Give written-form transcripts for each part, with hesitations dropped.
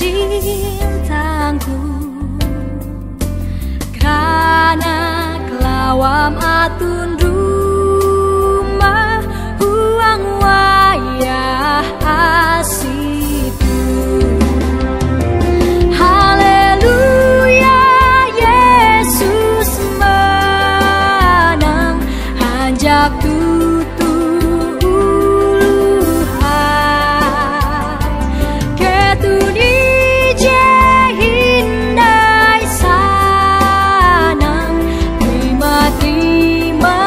Sintangku karena kelawam atun rumah huang wayah asitu. Haleluya, Yesus menang hanjak terima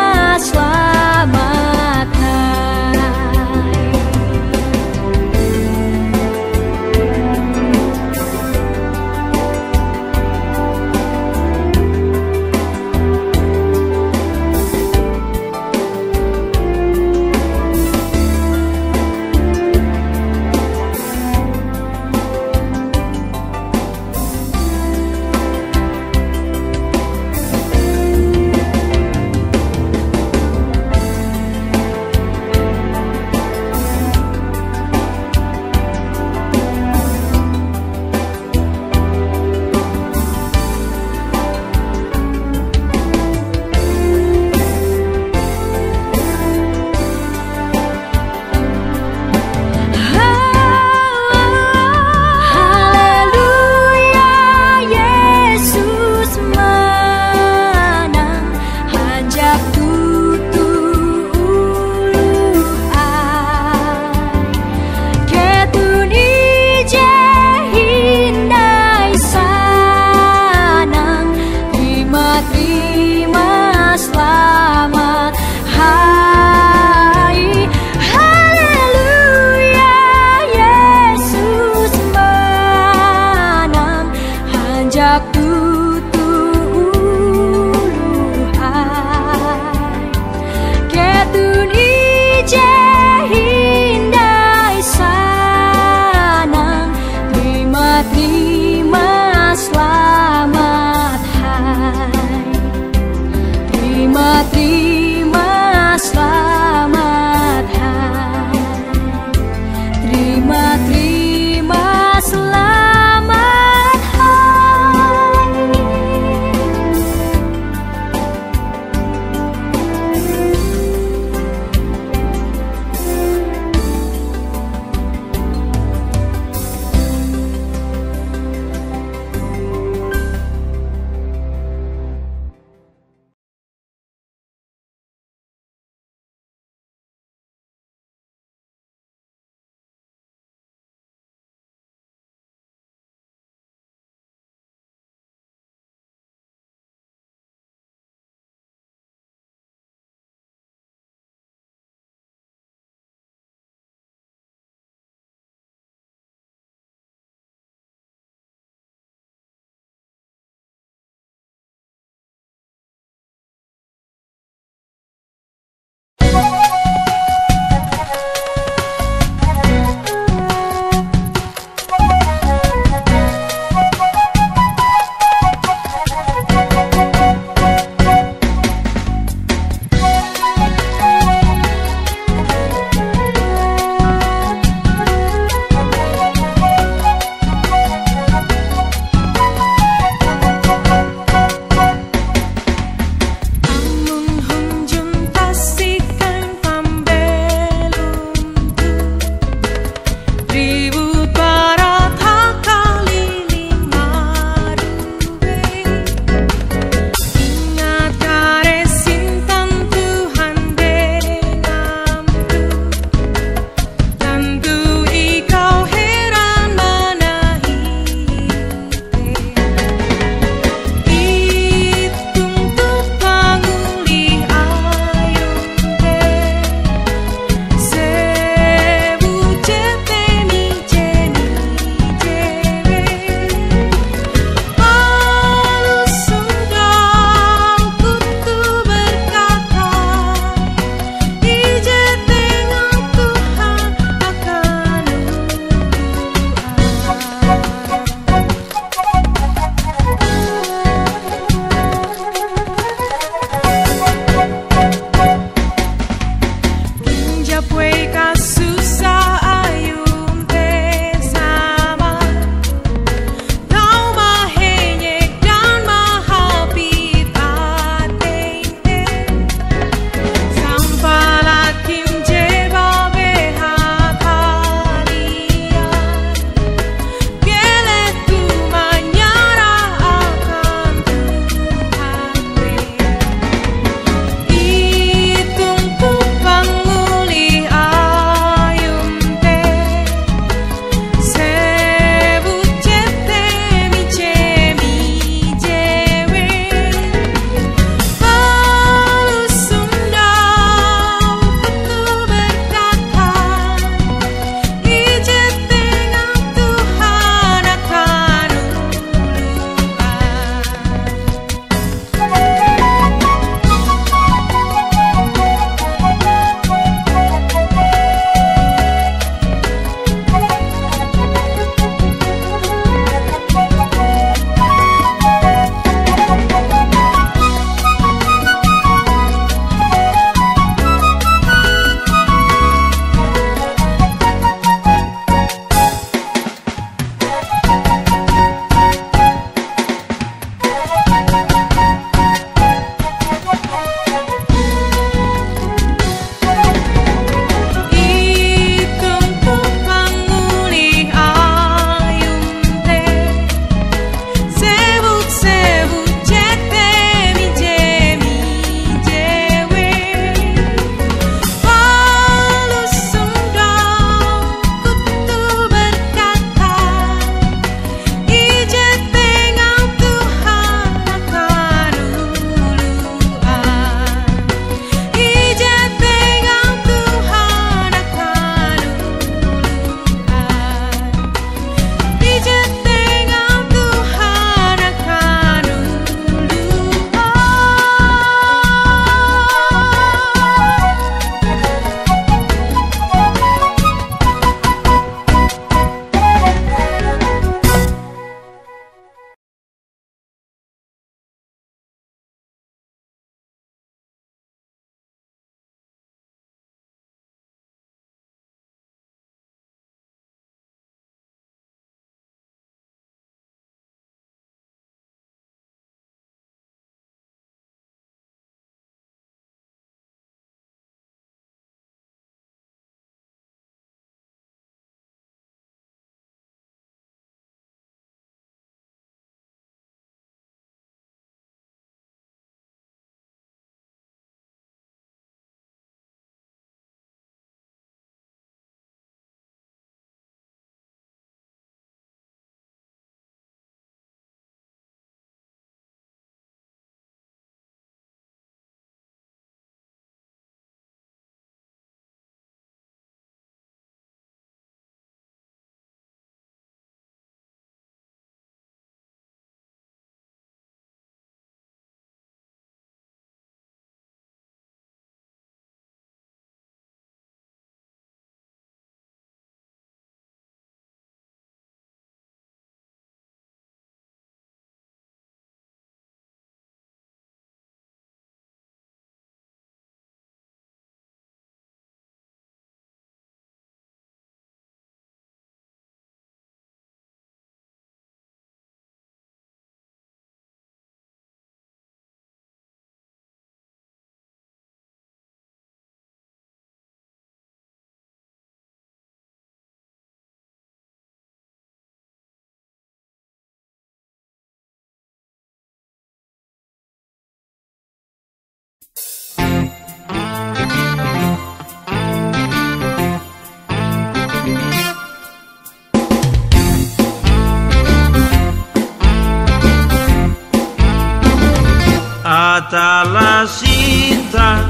adalah cinta,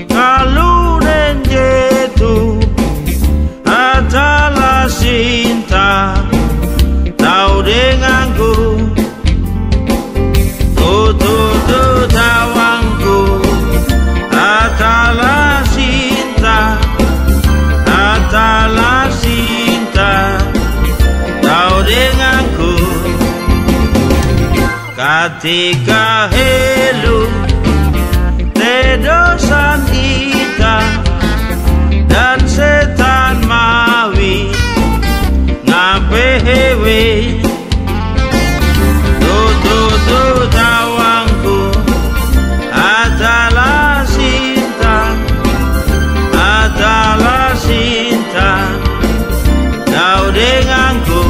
kalau renjetu adalah cinta, tahu denganku, tutu tawangku adalah cinta, adalah cinta, tahu denganku. Ketika helu tedosan kita dan setan mawi ngapehewe, tutu tawangku adalah cinta, adalah cinta, tahu denganku.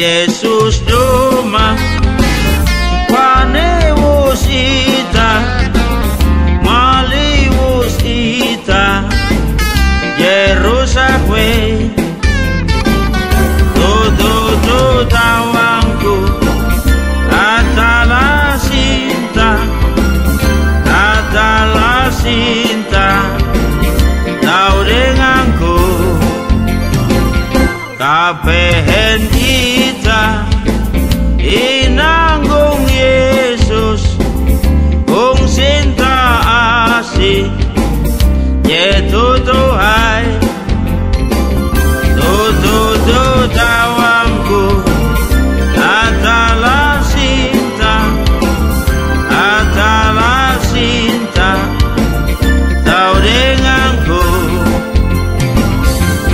Yesus doma panewus ita maliwus ita Yerusalem, tutu tawangku adalah cinta, adalah cinta, tahu denganku. Kapehen kita inanggung Yesus, kung cinta asih yetu Tuhan, tutu tawangku adalah cinta, adalah cinta, tahu denganku.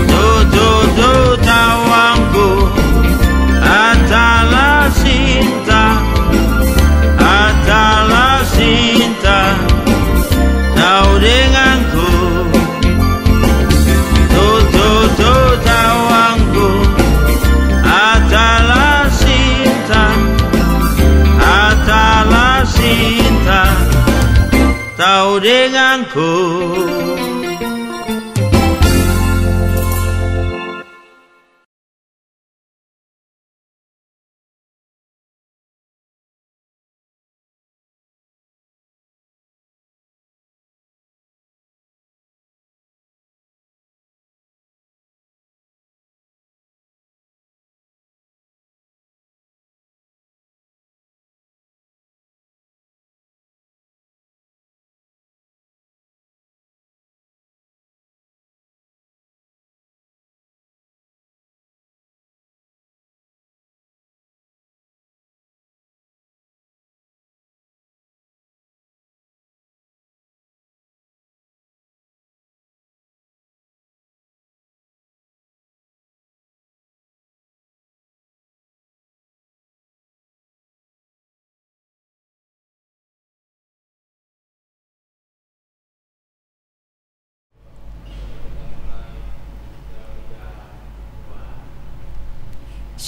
Tutu tawangku adalah cinta, adalah cinta, tahu denganku. Tutu tawangku adalah cinta, adalah cinta, tahu denganku.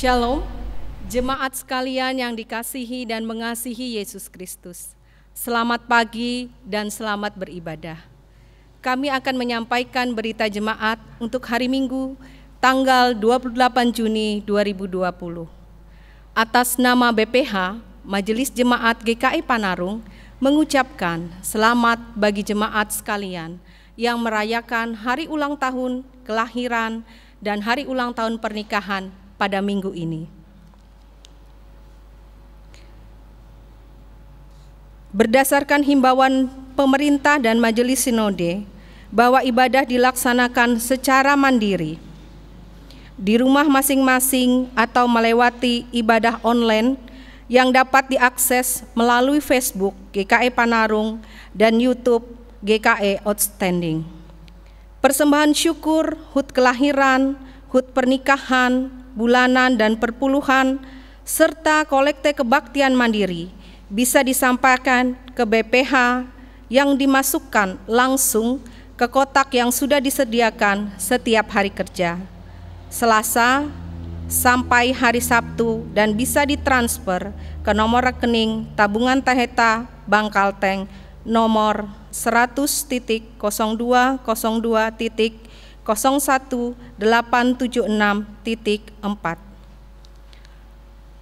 Shalom, jemaat sekalian yang dikasihi dan mengasihi Yesus Kristus. Selamat pagi dan selamat beribadah. Kami akan menyampaikan berita jemaat untuk hari Minggu, tanggal 28 Juni 2020. Atas nama BPH, Majelis Jemaat GKI Panarung mengucapkan selamat bagi jemaat sekalian yang merayakan hari ulang tahun kelahiran dan hari ulang tahun pernikahan pada minggu ini. Berdasarkan himbauan pemerintah dan Majelis Sinode bahwa ibadah dilaksanakan secara mandiri di rumah masing-masing atau melewati ibadah online yang dapat diakses melalui Facebook GKI Panarung dan YouTube GKI Outstanding. Persembahan syukur, HUT kelahiran, HUT pernikahan, bulanan dan perpuluhan, serta kolekte kebaktian mandiri bisa disampaikan ke BPH yang dimasukkan langsung ke kotak yang sudah disediakan setiap hari kerja, Selasa sampai hari Sabtu, dan bisa ditransfer ke nomor rekening tabungan Taheta Bank Kalteng nomor 100.0202.01876.4.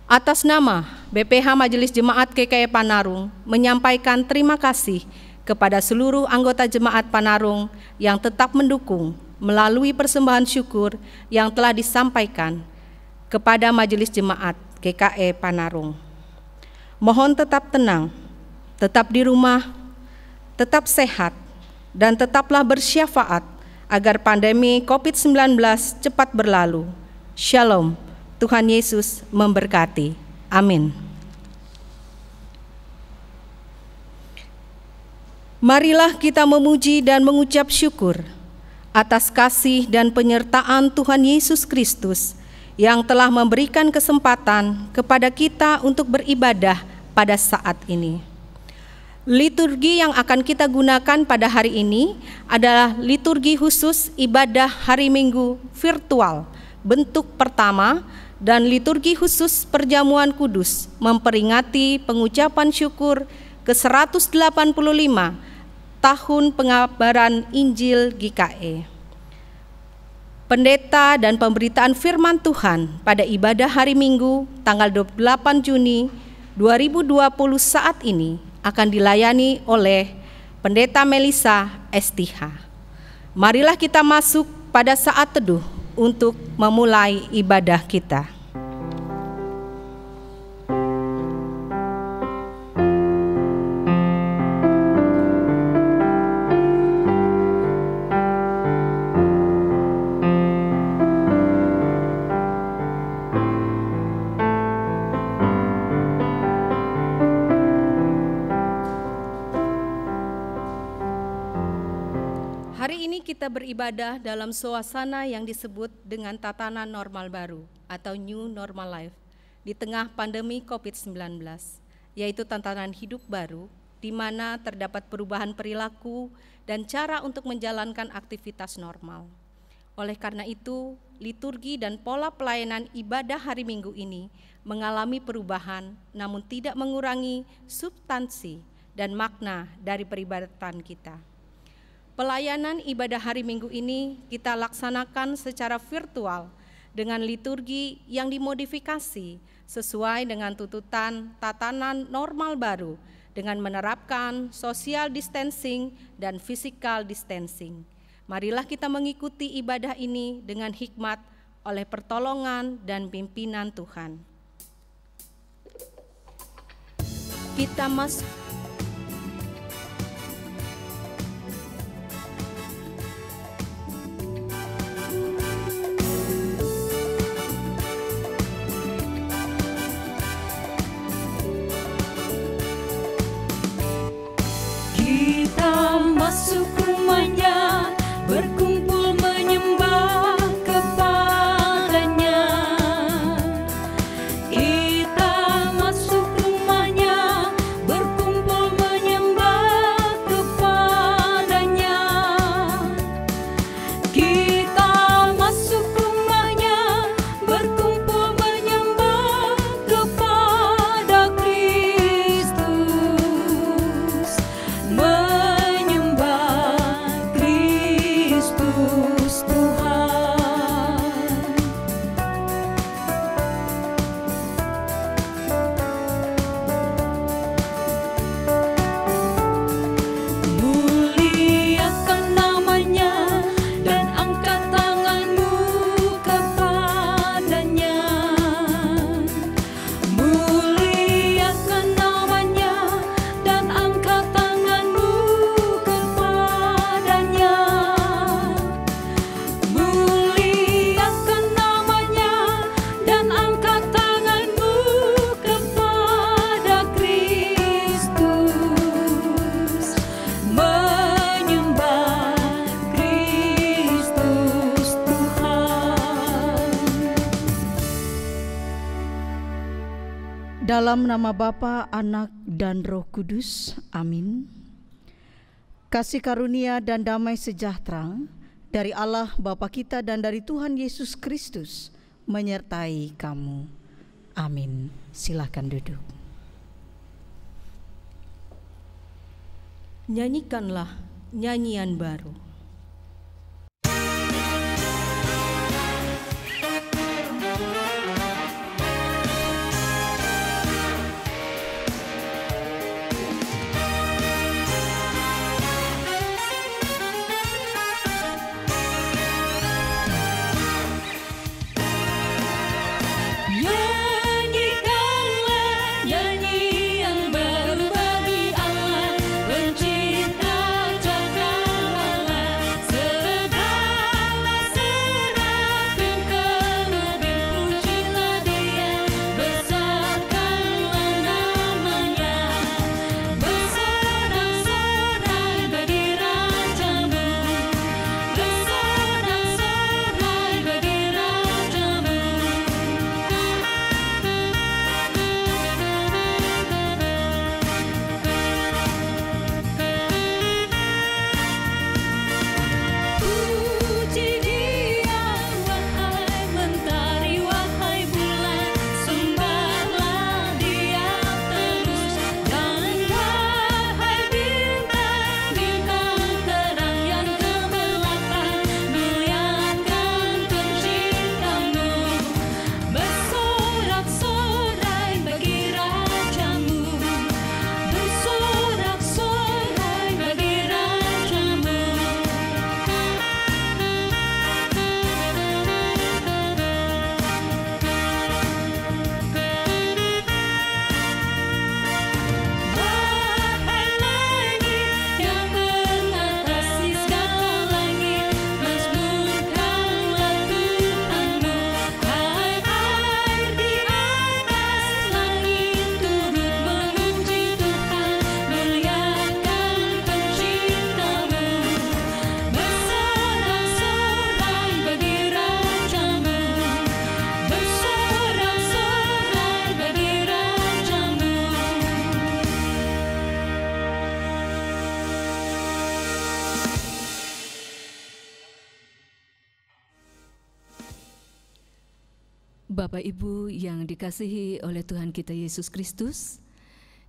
Atas nama BPH Majelis Jemaat GKI Panarung menyampaikan terima kasih kepada seluruh anggota Jemaat Panarung yang tetap mendukung melalui persembahan syukur yang telah disampaikan kepada Majelis Jemaat GKI Panarung. Mohon tetap tenang, tetap di rumah, tetap sehat, dan tetaplah bersyafaat agar pandemi COVID-19 cepat berlalu. Shalom. Tuhan Yesus memberkati. Amin. Marilah kita memuji dan mengucap syukur atas kasih dan penyertaan Tuhan Yesus Kristus yang telah memberikan kesempatan kepada kita untuk beribadah pada saat ini. Liturgi yang akan kita gunakan pada hari ini adalah liturgi khusus ibadah hari Minggu virtual bentuk pertama dan liturgi khusus perjamuan kudus memperingati pengucapan syukur ke-185 tahun pengabaran Injil GKI. Pendeta dan pemberitaan firman Tuhan pada ibadah hari Minggu tanggal 28 Juni 2020 saat ini akan dilayani oleh Pendeta Melisa STH. Marilah kita masuk pada saat teduh untuk memulai ibadah kita. Hari ini kita beribadah dalam suasana yang disebut dengan tatanan normal baru atau New Normal Life di tengah pandemi COVID-19, yaitu tatanan hidup baru di mana terdapat perubahan perilaku dan cara untuk menjalankan aktivitas normal. Oleh karena itu, liturgi dan pola pelayanan ibadah hari Minggu ini mengalami perubahan namun tidak mengurangi substansi dan makna dari peribadatan kita. Pelayanan ibadah hari Minggu ini kita laksanakan secara virtual dengan liturgi yang dimodifikasi sesuai dengan tuntutan tatanan normal baru dengan menerapkan social distancing dan physical distancing. Marilah kita mengikuti ibadah ini dengan hikmat oleh pertolongan dan pimpinan Tuhan. Kita masuk masuk rumahnya, berkumpul menyembah kepadanya. Kita masuk rumahnya, berkumpul dalam nama Bapa, Anak, dan Roh Kudus. Amin. Kasih karunia dan damai sejahtera dari Allah Bapa kita dan dari Tuhan Yesus Kristus menyertai kamu. Amin. Silakan duduk. Nyanyikanlah nyanyian baru. Bapak Ibu yang dikasihi oleh Tuhan kita Yesus Kristus,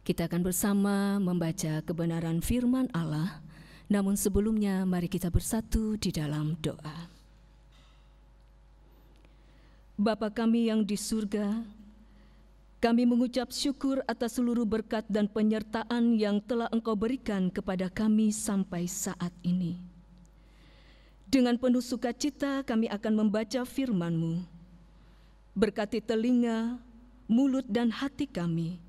kita akan bersama membaca kebenaran firman Allah. Namun sebelumnya mari kita bersatu di dalam doa. Bapa kami yang di surga, kami mengucap syukur atas seluruh berkat dan penyertaan yang telah Engkau berikan kepada kami sampai saat ini. Dengan penuh sukacita kami akan membaca firman-Mu. Berkati telinga, mulut, dan hati kami,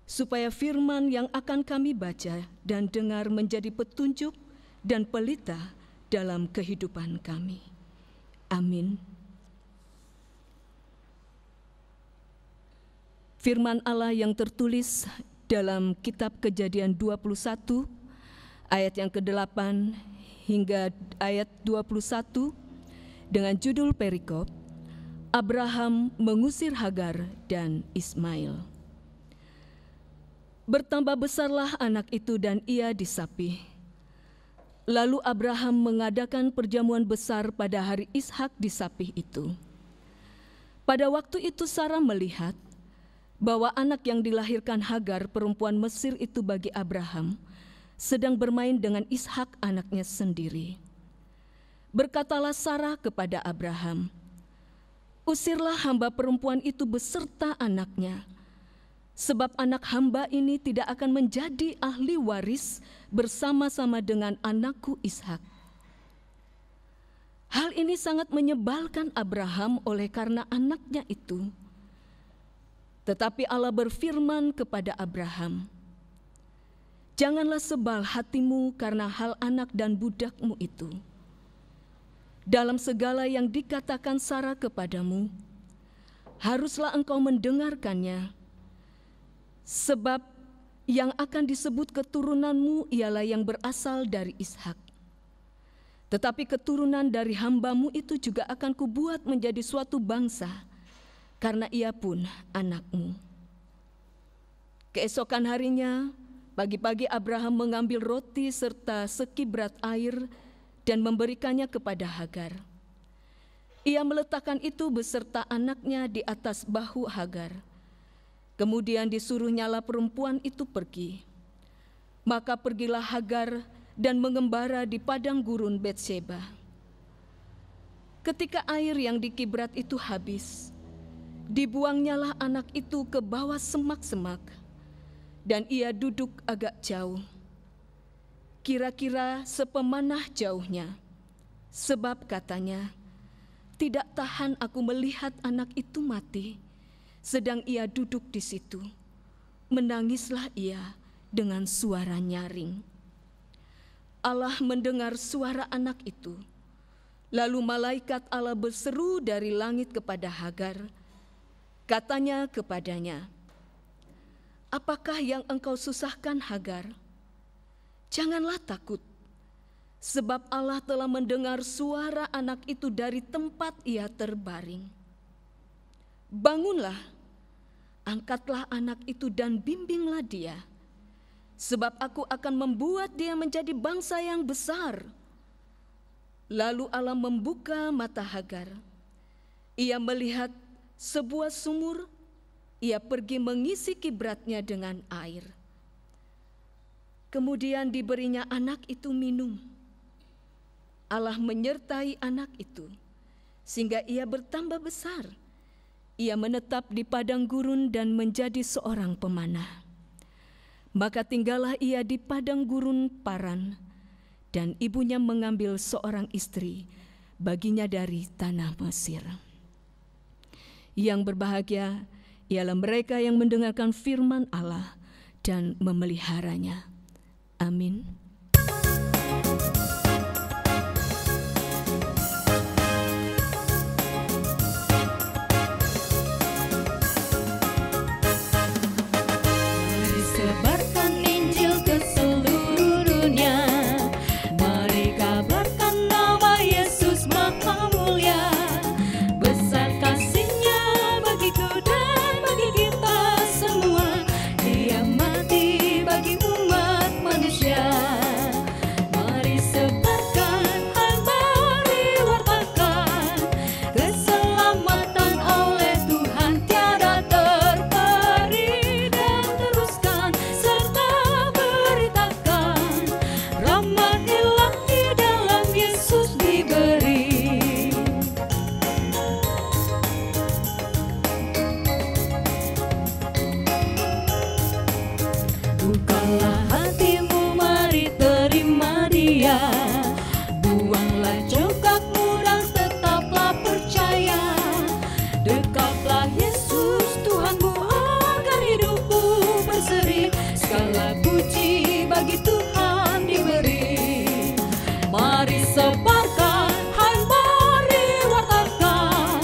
supaya firman yang akan kami baca dan dengar menjadi petunjuk dan pelita dalam kehidupan kami. Amin. Firman Allah yang tertulis dalam kitab Kejadian 21, ayat yang ke-8 hingga ayat 21, dengan judul perikop, Abraham mengusir Hagar dan Ismail. Bertambah besarlah anak itu dan ia disapih. Lalu Abraham mengadakan perjamuan besar pada hari Ishak disapih itu. Pada waktu itu Sarah melihat bahwa anak yang dilahirkan Hagar perempuan Mesir itu bagi Abraham sedang bermain dengan Ishak anaknya sendiri. Berkatalah Sarah kepada Abraham, "Usirlah hamba perempuan itu beserta anaknya, sebab anak hamba ini tidak akan menjadi ahli waris bersama-sama dengan anakku Ishak." Hal ini sangat menyebalkan Abraham oleh karena anaknya itu. Tetapi Allah berfirman kepada Abraham, "Janganlah sebal hatimu karena hal anak dan budakmu itu. Dalam segala yang dikatakan Sarah kepadamu, haruslah engkau mendengarkannya, sebab yang akan disebut keturunanmu ialah yang berasal dari Ishak. Tetapi keturunan dari hambamu itu juga akan kubuat menjadi suatu bangsa, karena ia pun anakmu." Keesokan harinya, pagi-pagi Abraham mengambil roti serta sekibrat air dan memberikannya kepada Hagar. Ia meletakkan itu beserta anaknya di atas bahu Hagar. Kemudian disuruh nyala perempuan itu pergi. Maka pergilah Hagar dan mengembara di padang gurun Betseba. Ketika air yang dikibrat itu habis, dibuangnyalah anak itu ke bawah semak-semak, dan ia duduk agak jauh, kira-kira sepemanah jauhnya, sebab katanya, "Tidak tahan aku melihat anak itu mati." Sedang ia duduk di situ, menangislah ia dengan suara nyaring. Allah mendengar suara anak itu. Lalu malaikat Allah berseru dari langit kepada Hagar. Katanya kepadanya, "Apakah yang engkau susahkan, Hagar? Janganlah takut, sebab Allah telah mendengar suara anak itu dari tempat ia terbaring. Bangunlah, angkatlah anak itu dan bimbinglah dia, sebab aku akan membuat dia menjadi bangsa yang besar." Lalu Allah membuka mata Hagar. Ia melihat sebuah sumur. Ia pergi mengisi kibratnya dengan air. Kemudian diberinya anak itu minum. Allah menyertai anak itu, sehingga ia bertambah besar. Ia menetap di padang gurun dan menjadi seorang pemanah. Maka tinggallah ia di padang gurun Paran, dan ibunya mengambil seorang istri baginya dari tanah Mesir. Yang berbahagia ialah mereka yang mendengarkan firman Allah dan memeliharanya. Amin. Mari sebarkan Injil ke seluruh dunia. Mari kabarkan nama Yesus Maha Mulia. Besar kasih-Nya bagiku dan bagi kita semua. Dia mati bagi umat manusia. Mari sebarkan, hai mari wartakan keselamatan oleh Tuhan tiada terperi, dan teruskan serta beritakan rahmat ilahi dalam Yesus diberi. Bukalah hatimu, mari terima Dia. Buanglah congkakmu dan tetaplah percaya. Dekaplah Yesus Tuhanmu agar hidupmu berseri. Segala puji bagi Tuhan diberi. Mari sebarkan, hai mari wartakan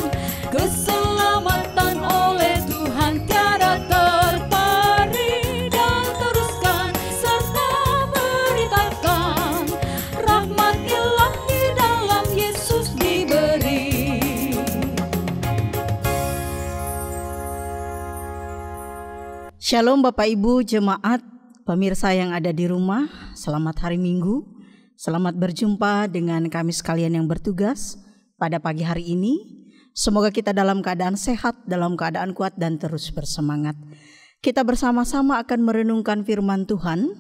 keselamatan oleh Tuhan tiada terperi, dan teruskan serta beritakan rahmat ilahi dalam Yesus diberi. Shalom Bapak Ibu jemaat, pemirsa yang ada di rumah, selamat hari Minggu. Selamat berjumpa dengan kami sekalian yang bertugas pada pagi hari ini. Semoga kita dalam keadaan sehat, dalam keadaan kuat dan terus bersemangat. Kita bersama-sama akan merenungkan firman Tuhan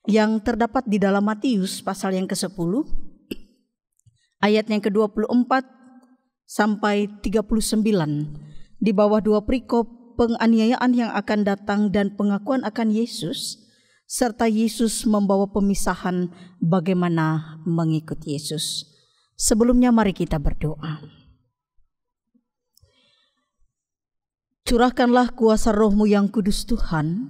yang terdapat di dalam Matius pasal yang ke-10, ayat yang ke-24 sampai 39. Di bawah dua perikop penganiayaan yang akan datang dan pengakuan akan Yesus, serta Yesus membawa pemisahan bagaimana mengikut Yesus. Sebelumnya mari kita berdoa. Curahkanlah kuasa Roh-Mu yang kudus Tuhan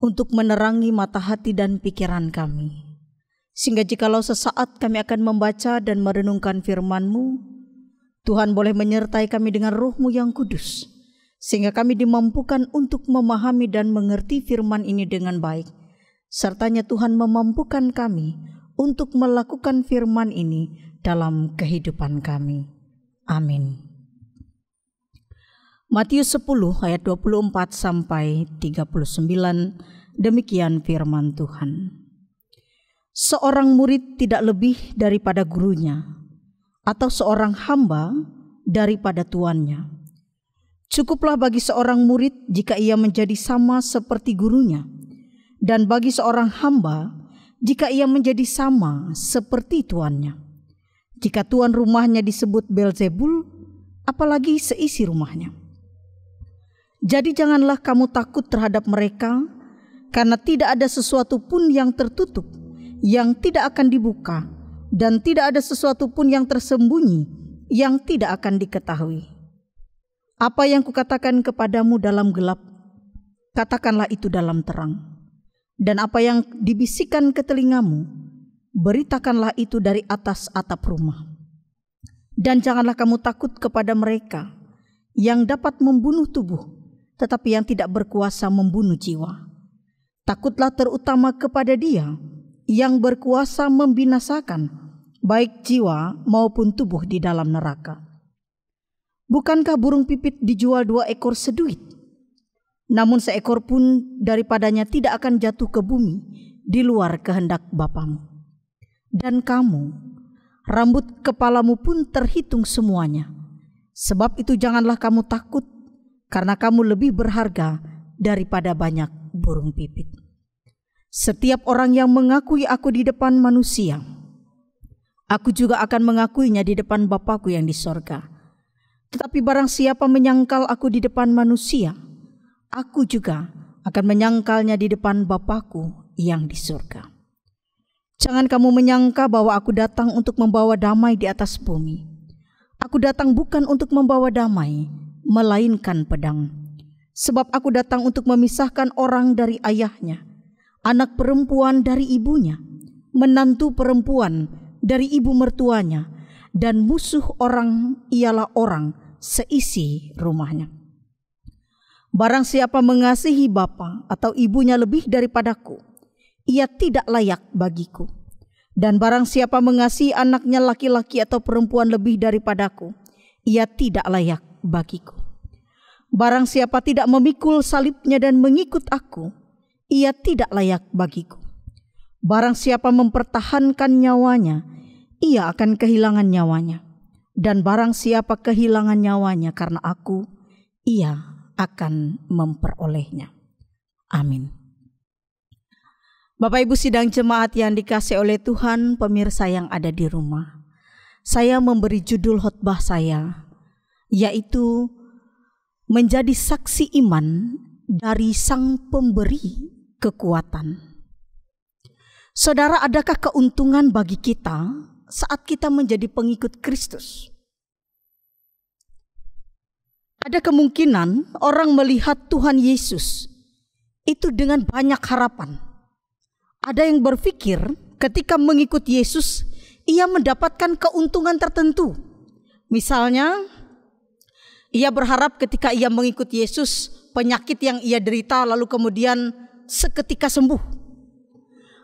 untuk menerangi mata hati dan pikiran kami, sehingga jikalau sesaat kami akan membaca dan merenungkan firman-Mu, Tuhan boleh menyertai kami dengan Roh-Mu yang kudus, sehingga kami dimampukan untuk memahami dan mengerti firman ini dengan baik. Sertanya Tuhan memampukan kami untuk melakukan firman ini dalam kehidupan kami. Amin. Matius 10 ayat 24 sampai 39, demikian firman Tuhan. Seorang murid tidak lebih daripada gurunya, atau seorang hamba daripada tuannya. Cukuplah bagi seorang murid jika ia menjadi sama seperti gurunya, dan bagi seorang hamba jika ia menjadi sama seperti tuannya. Jika tuan rumahnya disebut Beelzebul, apalagi seisi rumahnya. Jadi janganlah kamu takut terhadap mereka, karena tidak ada sesuatu pun yang tertutup yang tidak akan dibuka, dan tidak ada sesuatu pun yang tersembunyi yang tidak akan diketahui. Apa yang kukatakan kepadamu dalam gelap, katakanlah itu dalam terang. Dan apa yang dibisikkan ke telingamu, beritakanlah itu dari atas atap rumah. Dan janganlah kamu takut kepada mereka yang dapat membunuh tubuh, tetapi yang tidak berkuasa membunuh jiwa. Takutlah terutama kepada Dia yang berkuasa membinasakan baik jiwa maupun tubuh di dalam neraka. Bukankah burung pipit dijual 2 ekor seduit? Namun seekor pun daripadanya tidak akan jatuh ke bumi di luar kehendak Bapamu. Dan kamu, rambut kepalamu pun terhitung semuanya. Sebab itu janganlah kamu takut, karena kamu lebih berharga daripada banyak burung pipit. Setiap orang yang mengakui aku di depan manusia, aku juga akan mengakuinya di depan Bapa-Ku yang di sorga. Tetapi barang siapa menyangkal aku di depan manusia, aku juga akan menyangkalnya di depan Bapa-Ku yang di surga. Jangan kamu menyangka bahwa aku datang untuk membawa damai di atas bumi. Aku datang bukan untuk membawa damai, melainkan pedang. Sebab aku datang untuk memisahkan orang dari ayahnya, anak perempuan dari ibunya, menantu perempuan dari ibu mertuanya, dan musuh orang ialah orang seisi rumahnya. Barang siapa mengasihi bapa atau ibunya lebih daripadaku, ia tidak layak bagiku. Dan barang siapa mengasihi anaknya laki-laki atau perempuan lebih daripadaku, ia tidak layak bagiku. Barang siapa tidak memikul salibnya dan mengikut aku, ia tidak layak bagiku. Barang siapa mempertahankan nyawanya, ia akan kehilangan nyawanya. Dan barang siapa kehilangan nyawanya karena aku, ia akan memperolehnya. Amin. Bapak Ibu sidang jemaat yang dikasihi oleh Tuhan, pemirsa yang ada di rumah, saya memberi judul khotbah saya, yaitu menjadi saksi iman dari Sang Pemberi Kekuatan. Saudara, adakah keuntungan bagi kita saat kita menjadi pengikut Kristus? Ada kemungkinan orang melihat Tuhan Yesus itu dengan banyak harapan. Ada yang berpikir ketika mengikut Yesus, ia mendapatkan keuntungan tertentu. Misalnya, ia berharap ketika ia mengikut Yesus, penyakit yang ia derita lalu kemudian seketika sembuh.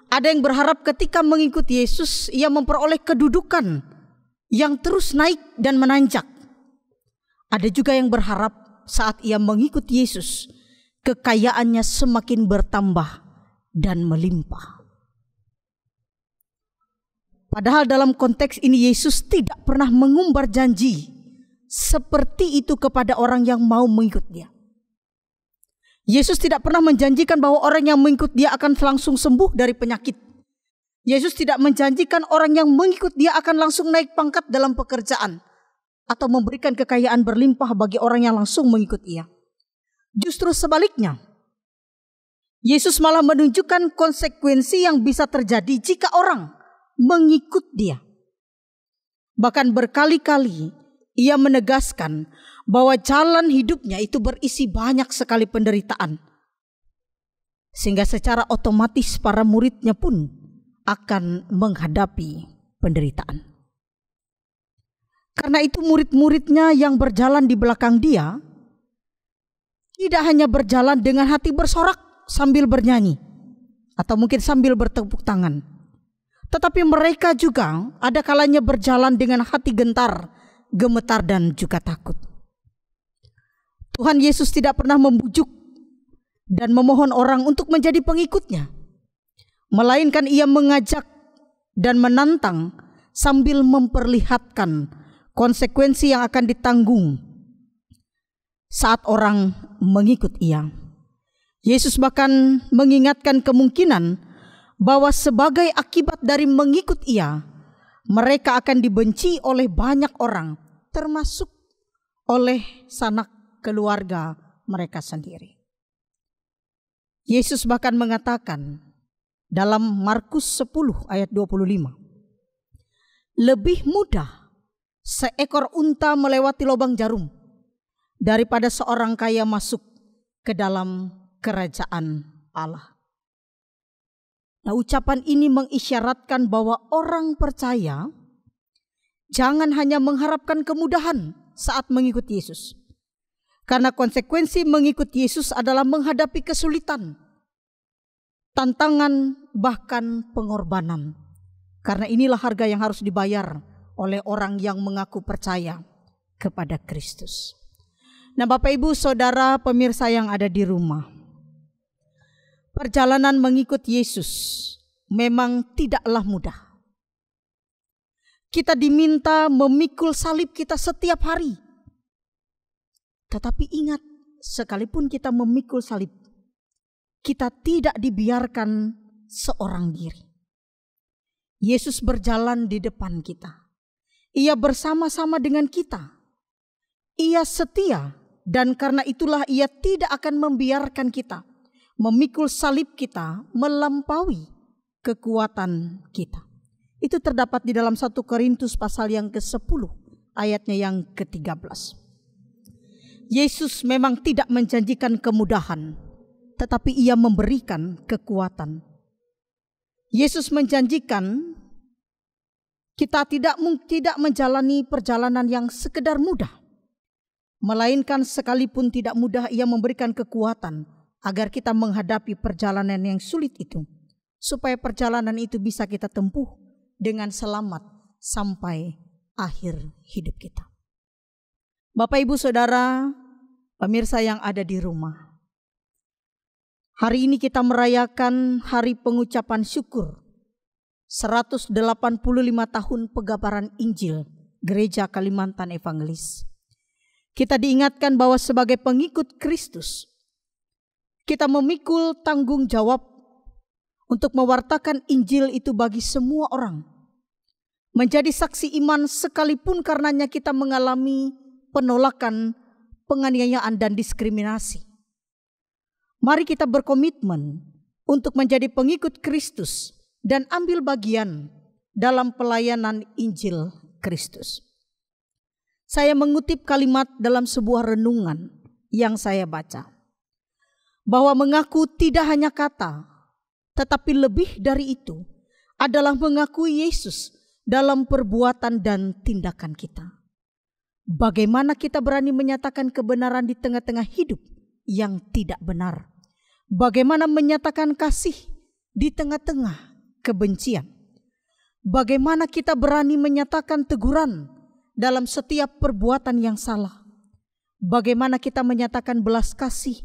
Ada yang berharap ketika mengikut Yesus, ia memperoleh kedudukan yang terus naik dan menanjak. Ada juga yang berharap saat ia mengikut Yesus, kekayaannya semakin bertambah dan melimpah. Padahal dalam konteks ini Yesus tidak pernah mengumbar janji seperti itu kepada orang yang mau mengikut Dia. Yesus tidak pernah menjanjikan bahwa orang yang mengikut Dia akan langsung sembuh dari penyakit. Yesus tidak menjanjikan orang yang mengikut Dia akan langsung naik pangkat dalam pekerjaan atau memberikan kekayaan berlimpah bagi orang yang langsung mengikut Ia. Justru sebaliknya, Yesus malah menunjukkan konsekuensi yang bisa terjadi jika orang mengikut Dia. Bahkan berkali-kali Ia menegaskan bahwa jalan hidupnya itu berisi banyak sekali penderitaan. Sehingga secara otomatis para muridnya pun akan menghadapi penderitaan. Karena itu murid-muridnya yang berjalan di belakang Dia tidak hanya berjalan dengan hati bersorak sambil bernyanyi atau mungkin sambil bertepuk tangan, tetapi mereka juga ada kalanya berjalan dengan hati gentar, gemetar dan juga takut. Tuhan Yesus tidak pernah membujuk dan memohon orang untuk menjadi pengikutnya, melainkan ia mengajak dan menantang sambil memperlihatkan konsekuensi yang akan ditanggung saat orang mengikut ia. Yesus bahkan mengingatkan kemungkinan bahwa sebagai akibat dari mengikut ia, mereka akan dibenci oleh banyak orang, termasuk oleh sanak keluarga mereka sendiri. Yesus bahkan mengatakan dalam Markus 10 ayat 25, lebih mudah seekor unta melewati lubang jarum daripada seorang kaya masuk ke dalam kerajaan Allah. Nah, ucapan ini mengisyaratkan bahwa orang percaya jangan hanya mengharapkan kemudahan saat mengikut Yesus. Karena konsekuensi mengikut Yesus adalah menghadapi kesulitan, tantangan, bahkan pengorbanan. Karena inilah harga yang harus dibayar oleh orang yang mengaku percaya kepada Kristus. Nah, Bapak Ibu Saudara pemirsa yang ada di rumah, perjalanan mengikut Yesus memang tidaklah mudah. Kita diminta memikul salib kita setiap hari. Tetapi ingat, sekalipun kita memikul salib, kita tidak dibiarkan seorang diri. Yesus berjalan di depan kita. Ia bersama-sama dengan kita. Ia setia, dan karena itulah ia tidak akan membiarkan kita memikul salib kita melampaui kekuatan kita. Itu terdapat di dalam 1 Korintus pasal yang ke-10 ayatnya yang ke-13. Yesus memang tidak menjanjikan kemudahan, tetapi ia memberikan kekuatan. Yesus menjanjikan kita tidak menjalani perjalanan yang sekedar mudah, melainkan sekalipun tidak mudah ia memberikan kekuatan agar kita menghadapi perjalanan yang sulit itu, supaya perjalanan itu bisa kita tempuh dengan selamat sampai akhir hidup kita. Bapak, Ibu, Saudara, pemirsa yang ada di rumah, hari ini kita merayakan hari pengucapan syukur 185 tahun pegabaran Injil Gereja Kalimantan Evangelis. Kita diingatkan bahwa sebagai pengikut Kristus, kita memikul tanggung jawab untuk mewartakan Injil itu bagi semua orang. Menjadi saksi iman sekalipun karenanya kita mengalami penolakan, penganiayaan dan diskriminasi. Mari kita berkomitmen untuk menjadi pengikut Kristus dan ambil bagian dalam pelayanan Injil Kristus. Saya mengutip kalimat dalam sebuah renungan yang saya baca, bahwa mengaku tidak hanya kata, tetapi lebih dari itu adalah mengakui Yesus dalam perbuatan dan tindakan kita. Bagaimana kita berani menyatakan kebenaran di tengah-tengah hidup yang tidak benar? Bagaimana menyatakan kasih di tengah-tengah kebencian? Bagaimana kita berani menyatakan teguran dalam setiap perbuatan yang salah? Bagaimana kita menyatakan belas kasih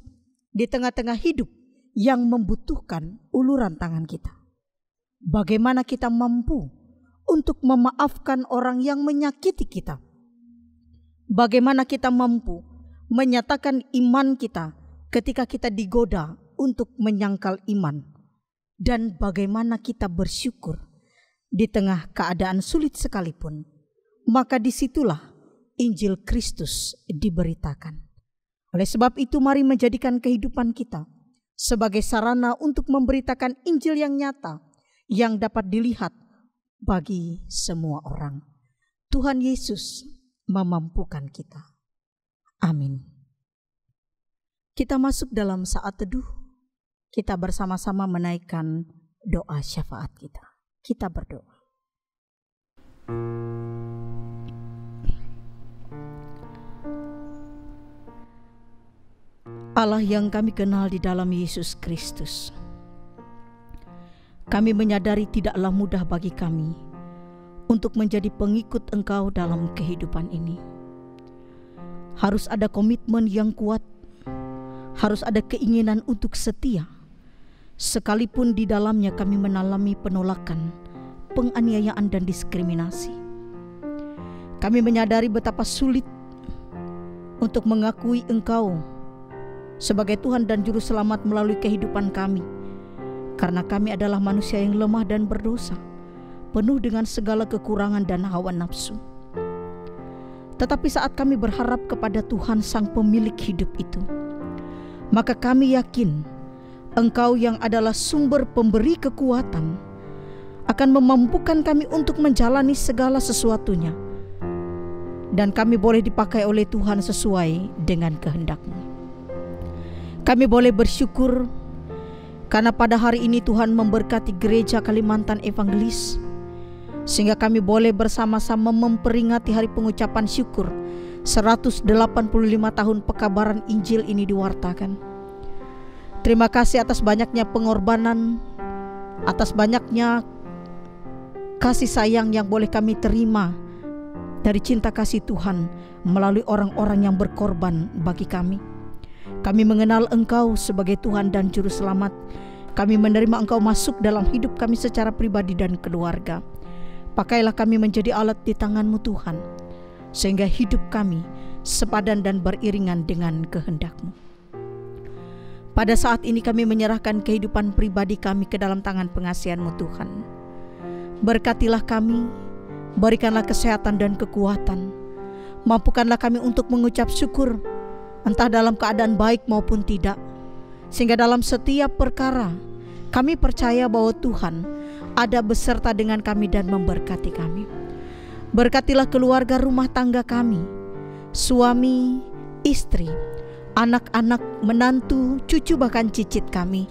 di tengah-tengah hidup yang membutuhkan uluran tangan kita? Bagaimana kita mampu untuk memaafkan orang yang menyakiti kita? Bagaimana kita mampu menyatakan iman kita ketika kita digoda untuk menyangkal iman? Dan bagaimana kita bersyukur di tengah keadaan sulit sekalipun? Maka disitulah Injil Kristus diberitakan. Oleh sebab itu mari menjadikan kehidupan kita sebagai sarana untuk memberitakan Injil yang nyata, yang dapat dilihat bagi semua orang. Tuhan Yesus memampukan kita. Amin. Kita masuk dalam saat teduh. Kita bersama-sama menaikkan doa syafaat kita. Kita berdoa. Allah yang kami kenal di dalam Yesus Kristus, kami menyadari tidaklah mudah bagi kami untuk menjadi pengikut Engkau dalam kehidupan ini. harus ada komitmen yang kuat, harus ada keinginan untuk setia, sekalipun di dalamnya kami mengalami penolakan, penganiayaan dan diskriminasi. Kami menyadari betapa sulit untuk mengakui Engkau sebagai Tuhan dan Juru Selamat melalui kehidupan kami, karena kami adalah manusia yang lemah dan berdosa, penuh dengan segala kekurangan dan hawa nafsu. Tetapi saat kami berharap kepada Tuhan Sang Pemilik hidup itu, maka kami yakin Engkau yang adalah sumber pemberi kekuatan akan memampukan kami untuk menjalani segala sesuatunya, dan kami boleh dipakai oleh Tuhan sesuai dengan kehendak-Mu. Kami boleh bersyukur karena pada hari ini Tuhan memberkati Gereja Kalimantan Evangelis, sehingga kami boleh bersama-sama memperingati hari pengucapan syukur 185 tahun pekabaran Injil ini diwartakan. Terima kasih atas banyaknya pengorbanan, atas banyaknya kasih sayang yang boleh kami terima dari cinta kasih Tuhan melalui orang-orang yang berkorban bagi kami. Kami mengenal Engkau sebagai Tuhan dan Juru Selamat. Kami menerima Engkau masuk dalam hidup kami secara pribadi dan keluarga. Pakailah kami menjadi alat di tangan-Mu Tuhan, sehingga hidup kami sepadan dan beriringan dengan kehendak-Mu. Pada saat ini kami menyerahkan kehidupan pribadi kami ke dalam tangan pengasihan-Mu Tuhan. Berkatilah kami, berikanlah kesehatan dan kekuatan. Mampukanlah kami untuk mengucap syukur, entah dalam keadaan baik maupun tidak, sehingga dalam setiap perkara kami percaya bahwa Tuhan ada beserta dengan kami dan memberkati kami. Berkatilah keluarga rumah tangga kami, suami, istri, anak-anak, menantu, cucu bahkan cicit kami,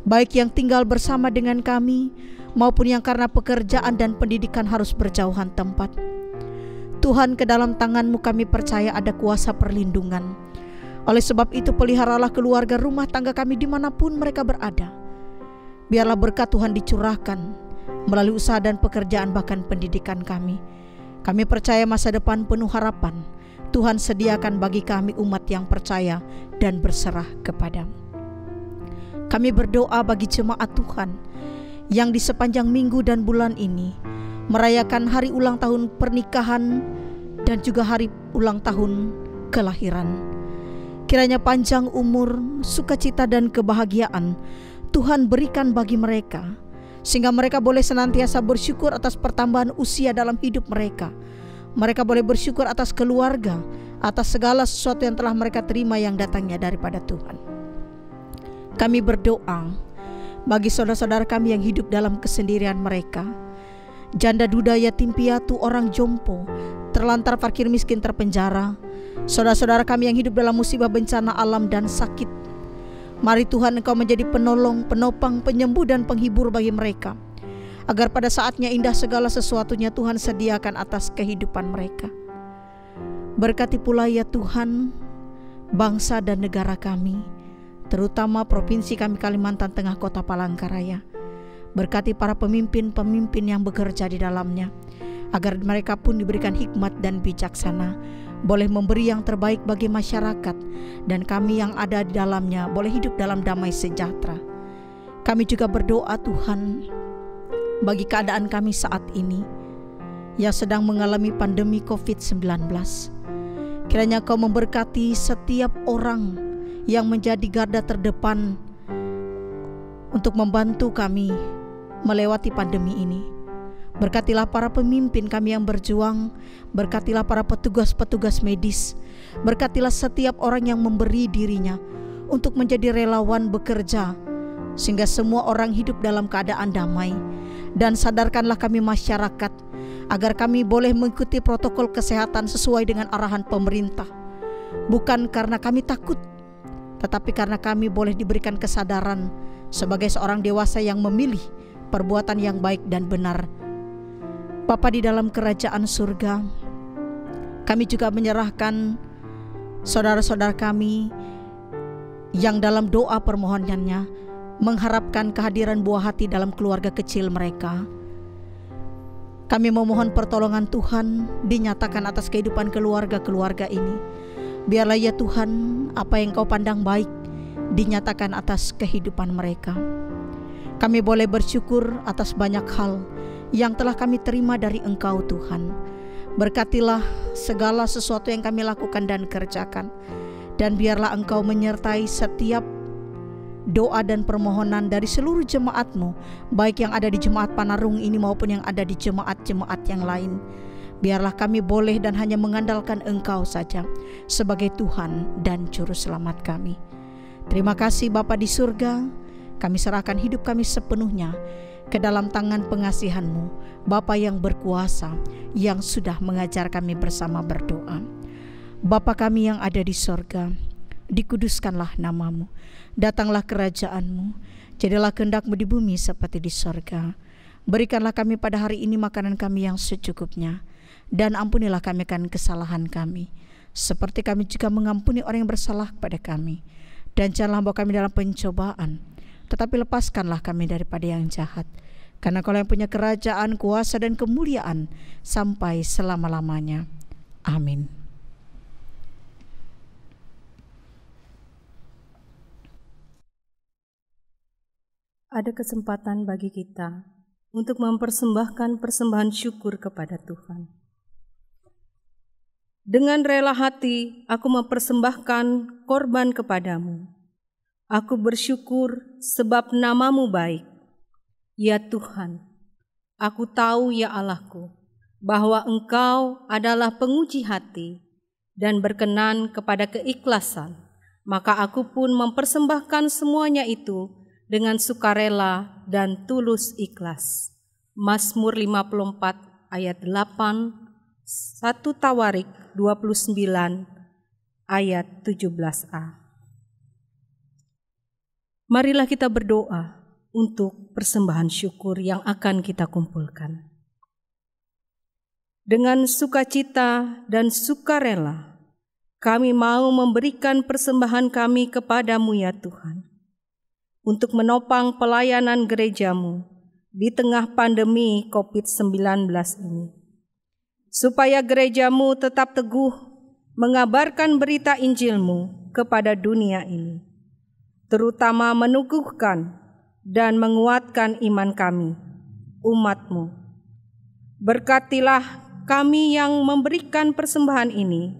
baik yang tinggal bersama dengan kami maupun yang karena pekerjaan dan pendidikan harus berjauhan tempat. Tuhan, ke dalam tangan-Mu kami percaya ada kuasa perlindungan. Oleh sebab itu peliharalah keluarga rumah tangga kami dimanapun mereka berada. Biarlah berkat Tuhan dicurahkan melalui usaha dan pekerjaan bahkan pendidikan kami. Kami percaya masa depan penuh harapan Tuhan sediakan bagi kami umat yang percaya dan berserah kepada-Mu. Kami berdoa bagi jemaat Tuhan yang di sepanjang minggu dan bulan ini merayakan hari ulang tahun pernikahan dan juga hari ulang tahun kelahiran. Kiranya panjang umur, sukacita dan kebahagiaan Tuhan berikan bagi mereka, sehingga mereka boleh senantiasa bersyukur atas pertambahan usia dalam hidup mereka. Mereka boleh bersyukur atas keluarga, atas segala sesuatu yang telah mereka terima yang datangnya daripada Tuhan. Kami berdoa bagi saudara-saudara kami yang hidup dalam kesendirian mereka, janda duda, yatim piatu, orang jompo, terlantar, fakir miskin, terpenjara, saudara-saudara kami yang hidup dalam musibah, bencana alam dan sakit. Mari Tuhan, Engkau menjadi penolong, penopang, penyembuh dan penghibur bagi mereka, agar pada saatnya indah segala sesuatunya Tuhan sediakan atas kehidupan mereka. Berkati pula ya Tuhan bangsa dan negara kami, terutama provinsi kami Kalimantan Tengah, Kota Palangkaraya. Berkati para pemimpin-pemimpin yang bekerja di dalamnya, agar mereka pun diberikan hikmat dan bijaksana, boleh memberi yang terbaik bagi masyarakat, dan kami yang ada di dalamnya boleh hidup dalam damai sejahtera. Kami juga berdoa Tuhan bagi keadaan kami saat ini yang sedang mengalami pandemi COVID-19. Kiranya Kau memberkati setiap orang yang menjadi garda terdepan untuk membantu kami melewati pandemi ini. Berkatilah para pemimpin kami yang berjuang, berkatilah para petugas-petugas medis, berkatilah setiap orang yang memberi dirinya untuk menjadi relawan bekerja, sehingga semua orang hidup dalam keadaan damai. Dan sadarkanlah kami masyarakat, agar kami boleh mengikuti protokol kesehatan sesuai dengan arahan pemerintah. Bukan karena kami takut, tetapi karena kami boleh diberikan kesadaran sebagai seorang dewasa yang memilih perbuatan yang baik dan benar. Bapa di dalam kerajaan surga, kami juga menyerahkan saudara-saudara kami yang dalam doa permohonannya mengharapkan kehadiran buah hati dalam keluarga kecil mereka. Kami memohon pertolongan Tuhan dinyatakan atas kehidupan keluarga-keluarga ini. Biarlah ya Tuhan, apa yang Kau pandang baik dinyatakan atas kehidupan mereka. Kami boleh bersyukur atas banyak hal yang telah kami terima dari Engkau Tuhan. Berkatilah segala sesuatu yang kami lakukan dan kerjakan, dan biarlah Engkau menyertai setiap doa dan permohonan dari seluruh jemaat-Mu, baik yang ada di jemaat Panarung ini maupun yang ada di jemaat-jemaat yang lain. Biarlah kami boleh dan hanya mengandalkan Engkau saja sebagai Tuhan dan Juru Selamat kami. Terima kasih Bapa di surga, kami serahkan hidup kami sepenuhnya ke dalam tangan pengasihan-Mu, Bapa yang berkuasa, yang sudah mengajar kami bersama berdoa. Bapa kami yang ada di surga, dikuduskanlah nama-Mu, datanglah kerajaan-Mu, jadilah kehendak-Mu di bumi seperti di surga. Berikanlah kami pada hari ini makanan kami yang secukupnya, dan ampunilah kami akan kesalahan kami, seperti kami juga mengampuni orang yang bersalah kepada kami. Dan janganlah bawa kami dalam pencobaan, tetapi lepaskanlah kami daripada yang jahat. Karena Kau yang punya kerajaan, kuasa, dan kemuliaan sampai selama-lamanya. Amin. Ada kesempatan bagi kita untuk mempersembahkan persembahan syukur kepada Tuhan. Dengan rela hati, aku mempersembahkan korban kepadamu. Aku bersyukur sebab nama-Mu baik. Ya Tuhan, aku tahu ya Allahku, bahwa Engkau adalah penguji hati dan berkenan kepada keikhlasan. Maka aku pun mempersembahkan semuanya itu dengan sukarela dan tulus ikhlas. Mazmur 54 ayat 8, 1 Tawarik 29 ayat 17a. Marilah kita berdoa untuk persembahan syukur yang akan kita kumpulkan. Dengan sukacita dan sukarela, kami mau memberikan persembahan kami kepadamu ya Tuhan, untuk menopang pelayanan gereja-Mu di tengah pandemi COVID-19 ini, supaya gereja-Mu tetap teguh mengabarkan berita Injil-Mu kepada dunia ini, terutama meneguhkan dan menguatkan iman kami, umat-Mu. Berkatilah kami yang memberikan persembahan ini,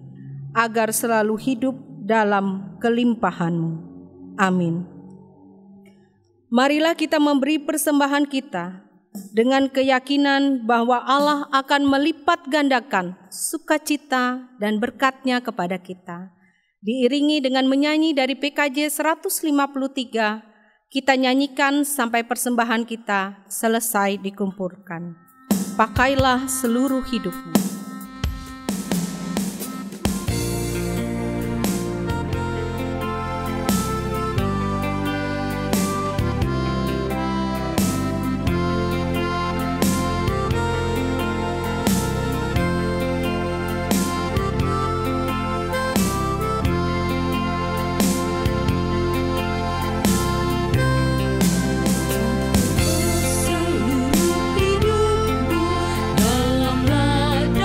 agar selalu hidup dalam kelimpahan-Mu. Amin. Marilah kita memberi persembahan kita dengan keyakinan bahwa Allah akan melipat gandakan sukacita dan berkat-Nya kepada kita. Diiringi dengan menyanyi dari PKJ 153, kita nyanyikan sampai persembahan kita selesai dikumpulkan. Pakailah seluruh hidupmu. Dalam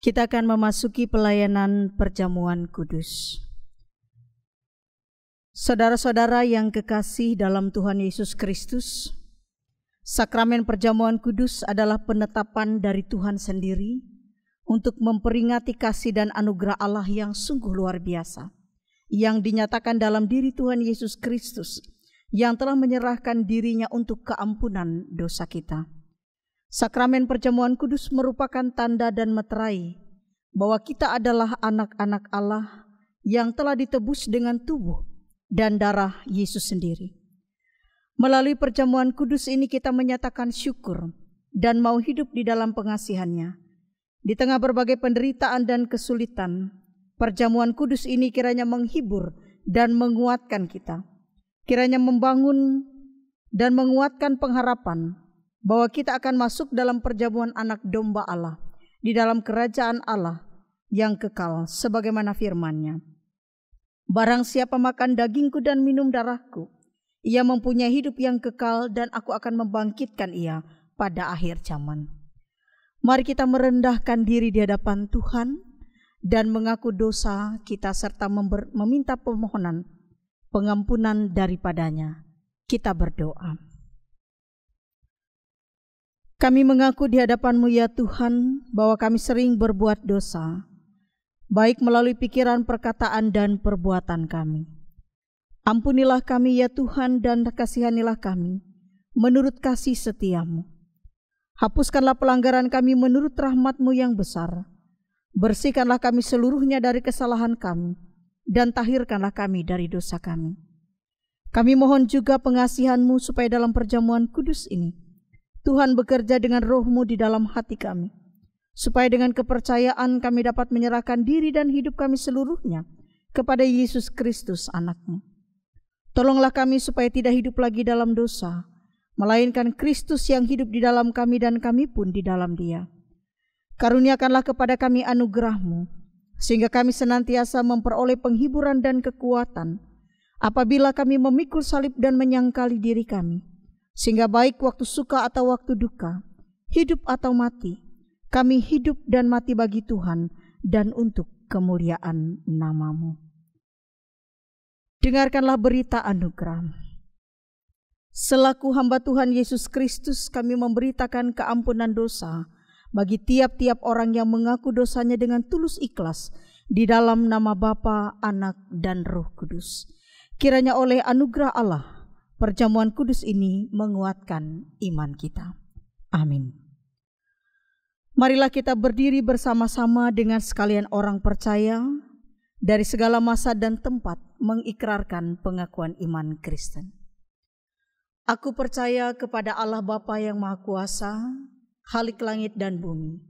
Kita akan memasuki pelayanan perjamuan kudus. Saudara-saudara yang kekasih dalam Tuhan Yesus Kristus, sakramen perjamuan kudus adalah penetapan dari Tuhan sendiri untuk memperingati kasih dan anugerah Allah yang sungguh luar biasa, yang dinyatakan dalam diri Tuhan Yesus Kristus, yang telah menyerahkan dirinya untuk keampunan dosa kita. Sakramen perjamuan kudus merupakan tanda dan meterai bahwa kita adalah anak-anak Allah yang telah ditebus dengan tubuh dan darah Yesus sendiri. Melalui perjamuan kudus ini kita menyatakan syukur dan mau hidup di dalam pengasihan-Nya. Di tengah berbagai penderitaan dan kesulitan, perjamuan kudus ini kiranya menghibur dan menguatkan kita. Kiranya membangun dan menguatkan pengharapan bahwa kita akan masuk dalam perjamuan anak domba Allah, di dalam kerajaan Allah yang kekal sebagaimana firman-Nya. Barang siapa makan dagingku dan minum darahku, ia mempunyai hidup yang kekal dan aku akan membangkitkan ia pada akhir zaman. Mari kita merendahkan diri di hadapan Tuhan dan mengaku dosa kita serta meminta permohonan pengampunan daripadanya. Kita berdoa. Kami mengaku di hadapan-Mu ya Tuhan bahwa kami sering berbuat dosa, baik melalui pikiran, perkataan, dan perbuatan kami. Ampunilah kami ya Tuhan dan kasihanilah kami menurut kasih setia-Mu. Hapuskanlah pelanggaran kami menurut rahmat-Mu yang besar. Bersihkanlah kami seluruhnya dari kesalahan kami dan tahirkanlah kami dari dosa kami. Kami mohon juga pengasihan-Mu supaya dalam perjamuan kudus ini Tuhan bekerja dengan Roh-Mu di dalam hati kami, supaya dengan kepercayaan kami dapat menyerahkan diri dan hidup kami seluruhnya kepada Yesus Kristus anak-Mu. Tolonglah kami supaya tidak hidup lagi dalam dosa, melainkan Kristus yang hidup di dalam kami dan kami pun di dalam Dia. Karuniakanlah kepada kami anugerah-Mu, sehingga kami senantiasa memperoleh penghiburan dan kekuatan apabila kami memikul salib dan menyangkali diri kami, sehingga baik waktu suka atau waktu duka, hidup atau mati, kami hidup dan mati bagi Tuhan dan untuk kemuliaan nama-Mu. Dengarkanlah berita anugerah. Selaku hamba Tuhan Yesus Kristus, kami memberitakan keampunan dosa bagi tiap-tiap orang yang mengaku dosanya dengan tulus ikhlas di dalam nama Bapa, Anak, dan Roh Kudus. Kiranya oleh anugerah Allah, perjamuan kudus ini menguatkan iman kita. Amin. Marilah kita berdiri bersama-sama dengan sekalian orang percaya dari segala masa dan tempat mengikrarkan pengakuan iman Kristen. Aku percaya kepada Allah Bapa yang Maha Kuasa, Khalik langit dan bumi,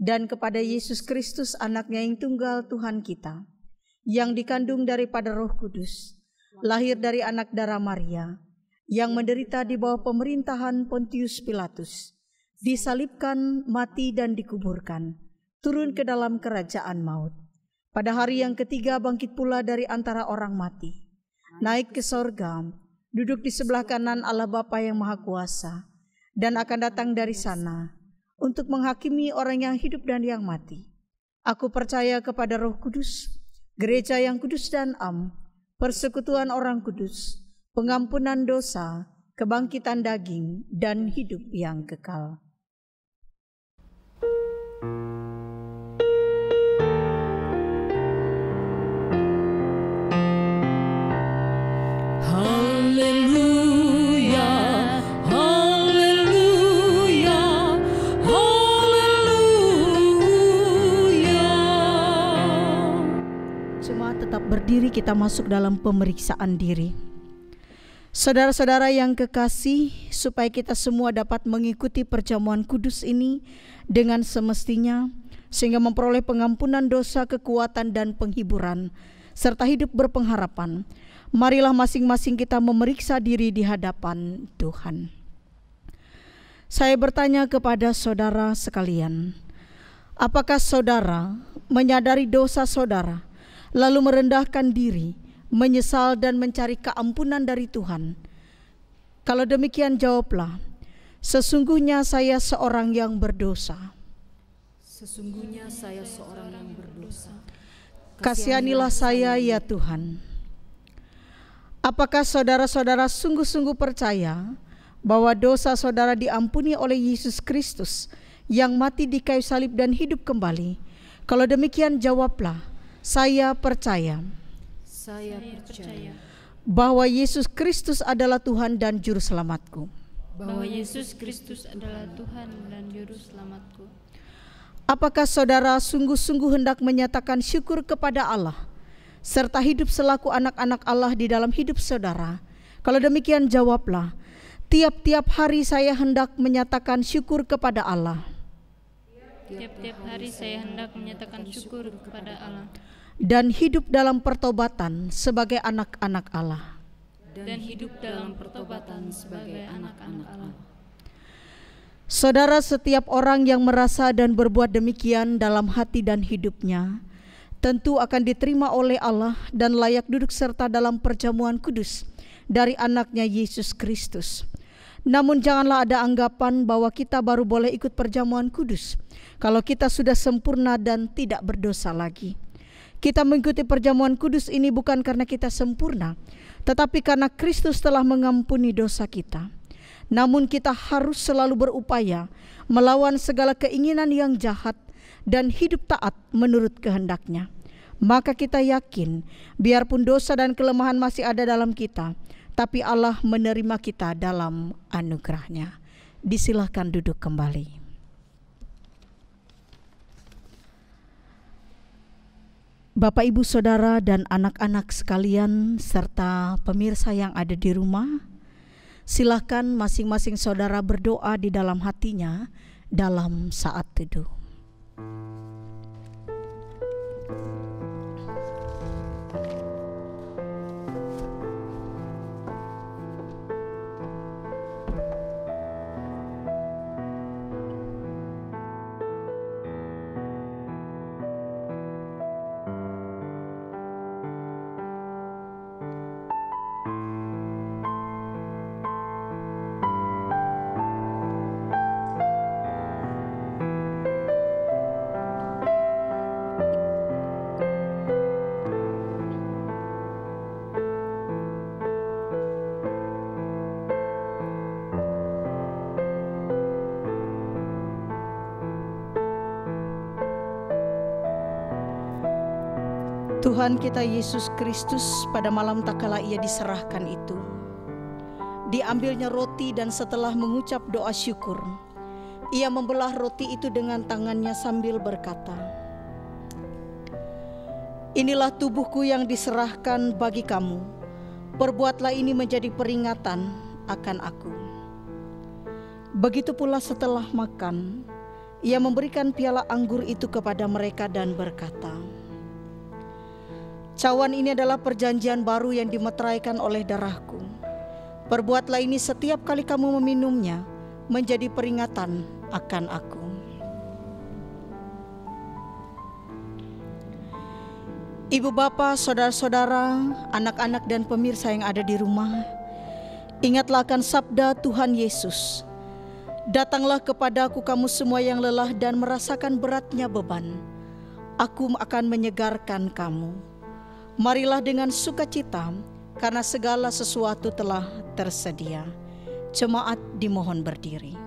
dan kepada Yesus Kristus anaknya yang tunggal Tuhan kita, yang dikandung daripada Roh Kudus, lahir dari anak darah Maria, yang menderita di bawah pemerintahan Pontius Pilatus, disalibkan, mati dan dikuburkan, turun ke dalam kerajaan maut. Pada hari yang ketiga bangkit pula dari antara orang mati, naik ke sorga, duduk di sebelah kanan Allah Bapa yang Maha Kuasa, dan akan datang dari sana untuk menghakimi orang yang hidup dan yang mati. Aku percaya kepada Roh Kudus, gereja yang kudus dan am, persekutuan orang kudus, pengampunan dosa, kebangkitan daging, dan hidup yang kekal. Haleluya, haleluya, haleluya. Jemaat tetap berdiri, kita masuk dalam pemeriksaan diri. Saudara-saudara yang kekasih, supaya kita semua dapat mengikuti perjamuan kudus ini dengan semestinya, sehingga memperoleh pengampunan dosa, kekuatan, dan penghiburan, serta hidup berpengharapan, marilah masing-masing kita memeriksa diri di hadapan Tuhan. Saya bertanya kepada saudara sekalian, apakah saudara menyadari dosa saudara, lalu merendahkan diri, menyesal dan mencari keampunan dari Tuhan? Kalau demikian jawablah, sesungguhnya saya seorang yang berdosa. Sesungguhnya saya seorang yang berdosa. Kasihanilah saya ya Tuhan. Apakah saudara-saudara sungguh-sungguh percaya bahwa dosa saudara diampuni oleh Yesus Kristus yang mati di kayu salib dan hidup kembali? Kalau demikian jawablah, saya percaya. Saya percaya Bahwa Yesus Kristus adalah Tuhan dan Juru Selamatku. bahwa Yesus Kristus adalah Tuhan dan Juru Selamatku. Apakah saudara sungguh-sungguh hendak menyatakan syukur kepada Allah serta hidup selaku anak-anak Allah di dalam hidup saudara? Kalau demikian jawablah, tiap-tiap hari saya hendak menyatakan syukur kepada Allah. Tiap-tiap hari saya hendak menyatakan syukur kepada Allah Dan hidup dalam pertobatan sebagai anak-anak Allah. dan hidup dalam pertobatan sebagai anak-anak Allah. Saudara, setiap orang yang merasa dan berbuat demikian dalam hati dan hidupnya tentu akan diterima oleh Allah dan layak duduk serta dalam perjamuan kudus dari anaknya Yesus Kristus. Namun janganlah ada anggapan bahwa kita baru boleh ikut perjamuan kudus kalau kita sudah sempurna dan tidak berdosa lagi. Kita mengikuti perjamuan kudus ini bukan karena kita sempurna, tetapi karena Kristus telah mengampuni dosa kita. Namun kita harus selalu berupaya melawan segala keinginan yang jahat dan hidup taat menurut kehendaknya. Maka kita yakin biarpun dosa dan kelemahan masih ada dalam kita, tapi Allah menerima kita dalam anugerahnya. Disilahkan duduk kembali. Bapak, Ibu, Saudara, dan anak-anak sekalian serta pemirsa yang ada di rumah, silakan masing-masing saudara berdoa di dalam hatinya dalam saat teduh. Tuhan kita Yesus Kristus, pada malam tak kala ia diserahkan itu, diambilnya roti dan setelah mengucap doa syukur, ia membelah roti itu dengan tangannya sambil berkata, "Inilah tubuhku yang diserahkan bagi kamu, perbuatlah ini menjadi peringatan akan aku." Begitu pula setelah makan, ia memberikan piala anggur itu kepada mereka dan berkata, "Cawan ini adalah perjanjian baru yang dimeteraikan oleh darahku. Perbuatlah ini setiap kali kamu meminumnya menjadi peringatan akan aku." Ibu bapa, saudara-saudara, anak-anak dan pemirsa yang ada di rumah, ingatlah akan sabda Tuhan Yesus, "Datanglah kepadaku kamu semua yang lelah dan merasakan beratnya beban, aku akan menyegarkan kamu. Marilah dengan sukacita, karena segala sesuatu telah tersedia." Jemaat dimohon berdiri.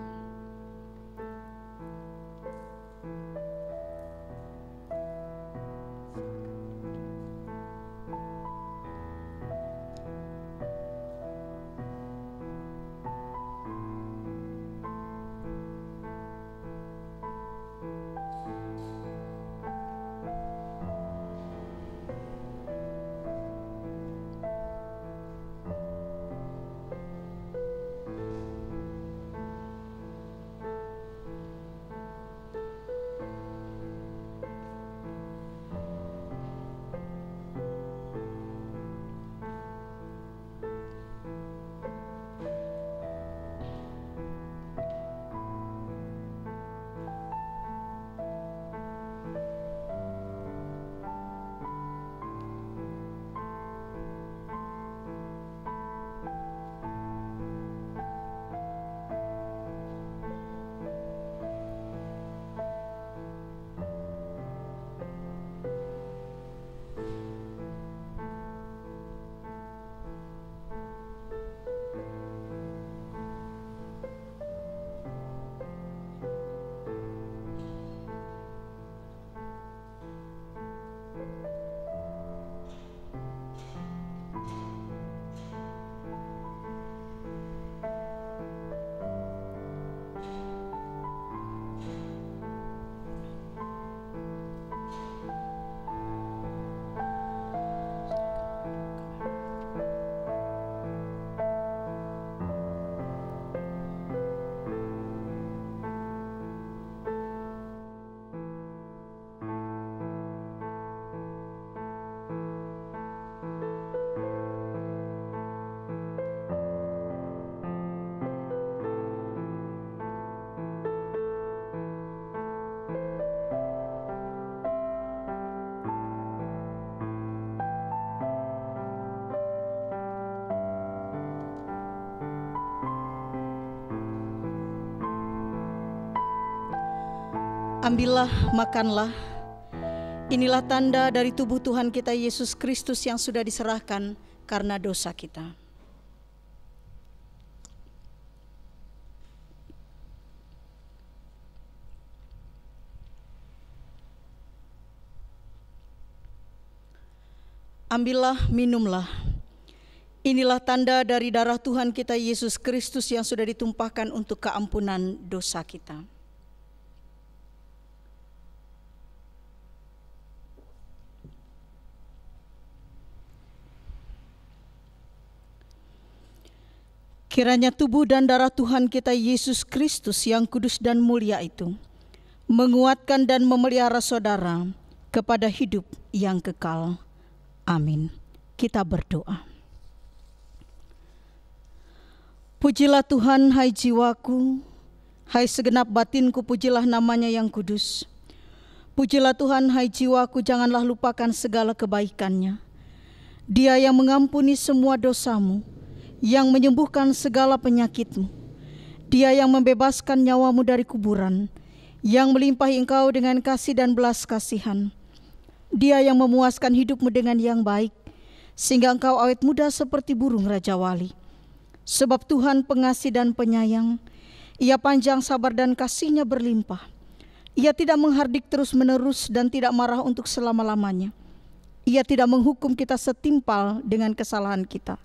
Ambillah, makanlah. Inilah tanda dari tubuh Tuhan kita Yesus Kristus yang sudah diserahkan karena dosa kita. Ambillah, minumlah. Inilah tanda dari darah Tuhan kita Yesus Kristus yang sudah ditumpahkan untuk keampunan dosa kita. Kiranya tubuh dan darah Tuhan kita Yesus Kristus yang kudus dan mulia itu menguatkan dan memelihara saudara kepada hidup yang kekal. Amin. Kita berdoa. Pujilah Tuhan, hai jiwaku, hai segenap batinku, pujilah namanya yang kudus. Pujilah Tuhan, hai jiwaku, janganlah lupakan segala kebaikannya. Dia yang mengampuni semua dosamu, yang menyembuhkan segala penyakitmu. Dia yang membebaskan nyawamu dari kuburan, yang melimpahi engkau dengan kasih dan belas kasihan. Dia yang memuaskan hidupmu dengan yang baik, sehingga engkau awet muda seperti burung Raja Wali. Sebab Tuhan pengasih dan penyayang, Ia panjang sabar dan kasih-Nya berlimpah. Ia tidak menghardik terus-menerus dan tidak marah untuk selama-lamanya. Ia tidak menghukum kita setimpal dengan kesalahan kita,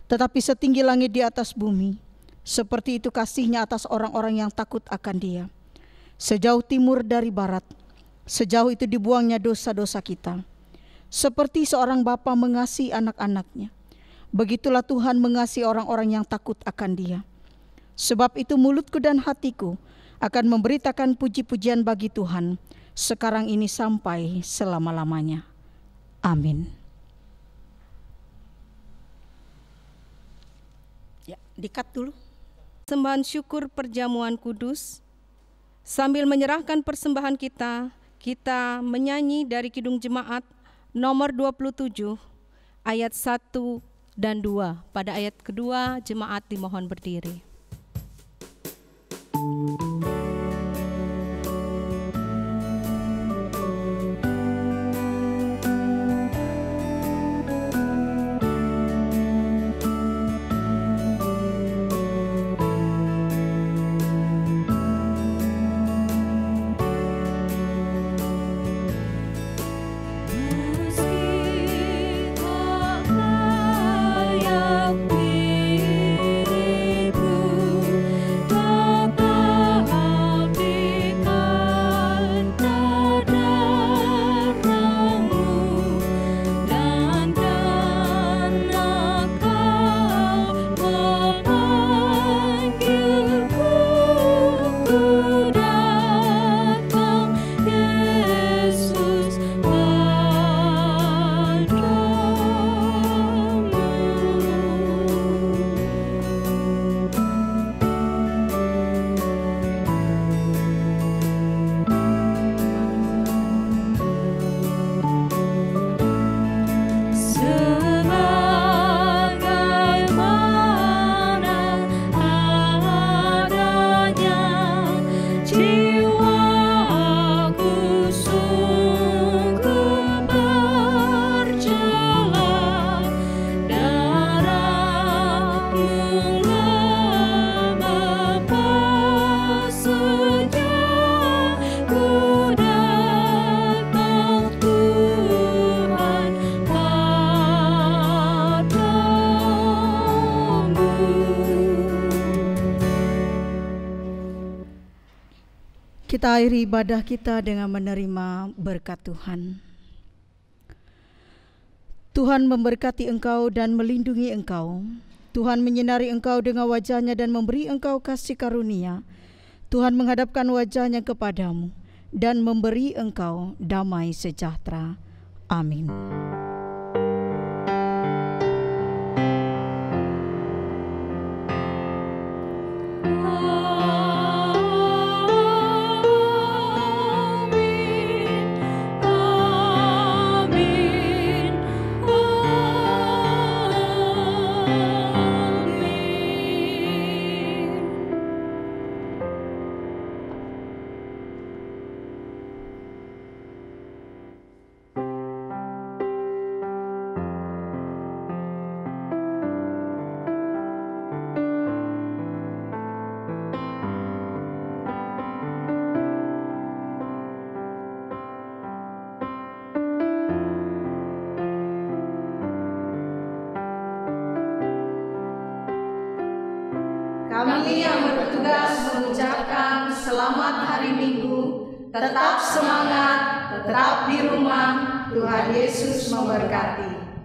tetapi setinggi langit di atas bumi, seperti itu kasih-Nya atas orang-orang yang takut akan Dia. Sejauh timur dari barat, sejauh itu dibuangnya dosa-dosa kita. Seperti seorang bapa mengasihi anak-anaknya, begitulah Tuhan mengasihi orang-orang yang takut akan Dia. Sebab itu mulutku dan hatiku akan memberitakan puji-pujian bagi Tuhan, sekarang ini sampai selama-lamanya. Amin. Ya, dikat dulu. Sembahan syukur perjamuan kudus. Sambil menyerahkan persembahan kita, kita menyanyi dari Kidung Jemaat nomor 27 ayat 1 dan 2. Pada ayat kedua jemaat dimohon berdiri. Kita akhiri ibadah kita dengan menerima berkat Tuhan. Tuhan memberkati engkau dan melindungi engkau. Tuhan menyinari engkau dengan wajah-Nya dan memberi engkau kasih karunia. Tuhan menghadapkan wajah-Nya kepadamu dan memberi engkau damai sejahtera. Amin. bertugas mengucapkan selamat hari Minggu. Tetap semangat, tetap di rumah. Tuhan Yesus memberkati.